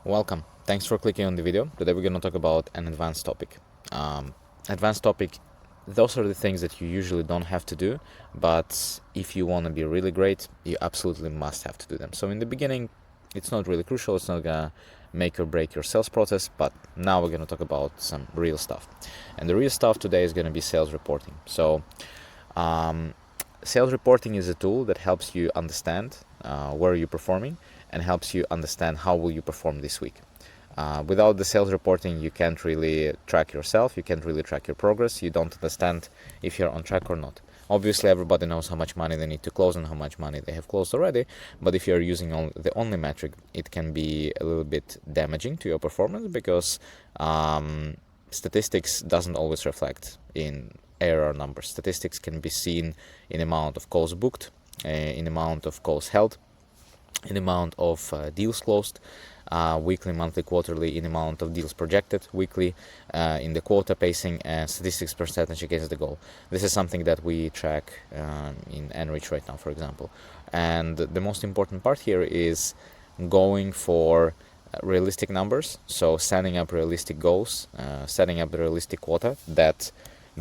Welcome. Thanks for clicking on the video. Today we're going to talk about an advanced topic. Advanced topic, those are the things that you usually don't have to do, but if you want to be really great, you absolutely must have to do them. So in the beginning, it's not really crucial. It's not going to make or break your sales process, but now we're going to talk about some real stuff. And the real stuff today is going to be sales reporting. So sales reporting is a tool that helps you understand where you're performing and helps you understand how will you perform this week. Without the sales reporting, you can't really track yourself, you can't really track your progress, you don't understand if you're on track or not. Obviously, everybody knows how much money they need to close and how much money they have closed already, but if you're using the only metric, it can be a little bit damaging to your performance because statistics doesn't always reflect in ARR numbers. Statistics can be seen in amount of calls booked, in amount of calls held, in amount of deals closed, weekly, monthly, quarterly, in amount of deals projected weekly, in the quota pacing, and statistics percentage against the goal. This is something that we track in Enrich right now, for example. And the most important part here is going for realistic numbers, so setting up realistic goals, setting up the realistic quota that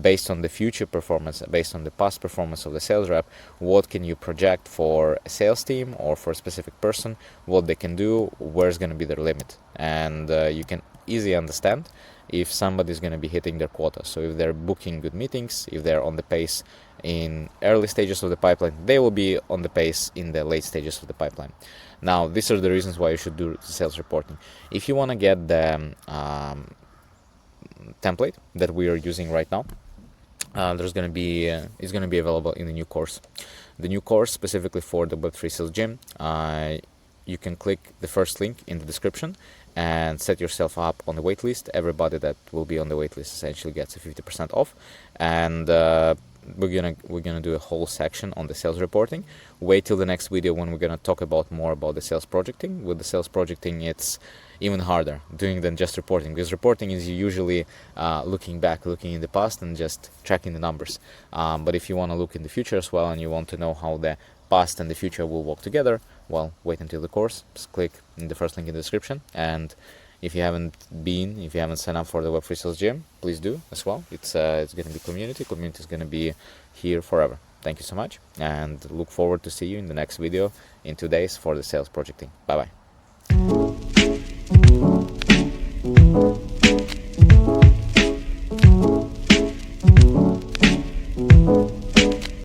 based on the future performance, based on the past performance of the sales rep, what can you project for a sales team or for a specific person, what they can do, where's going to be their limit. And you can easily understand if somebody is going to be hitting their quota. So if they're booking good meetings, if they're on the pace in early stages of the pipeline, they will be on the pace in the late stages of the pipeline. Now, these are the reasons why you should do sales reporting. If you want to get the template that we are using right now, it's going to be available in the new course. The new course specifically for the Web3 Sales Gym. You can click the first link in the description and set yourself up on the waitlist. Everybody that will be on the waitlist essentially gets a 50% off, and we're gonna do a whole section on the sales reporting. Wait till the next video when we're gonna talk about more about the sales projecting. With the sales projecting, it's even harder doing than just reporting, because reporting is usually looking back, looking in the past and just tracking the numbers. But if you want to look in the future as well and you want to know how the past and the future will work together, well, wait until the course. Just click in the first link in the description. And if you haven't signed up for the Web3 Sales Gym, please do as well. It's going to be community is going to be here forever. Thank you so much, and look forward to see you in the next video in 2 days for the sales projecting. Bye bye.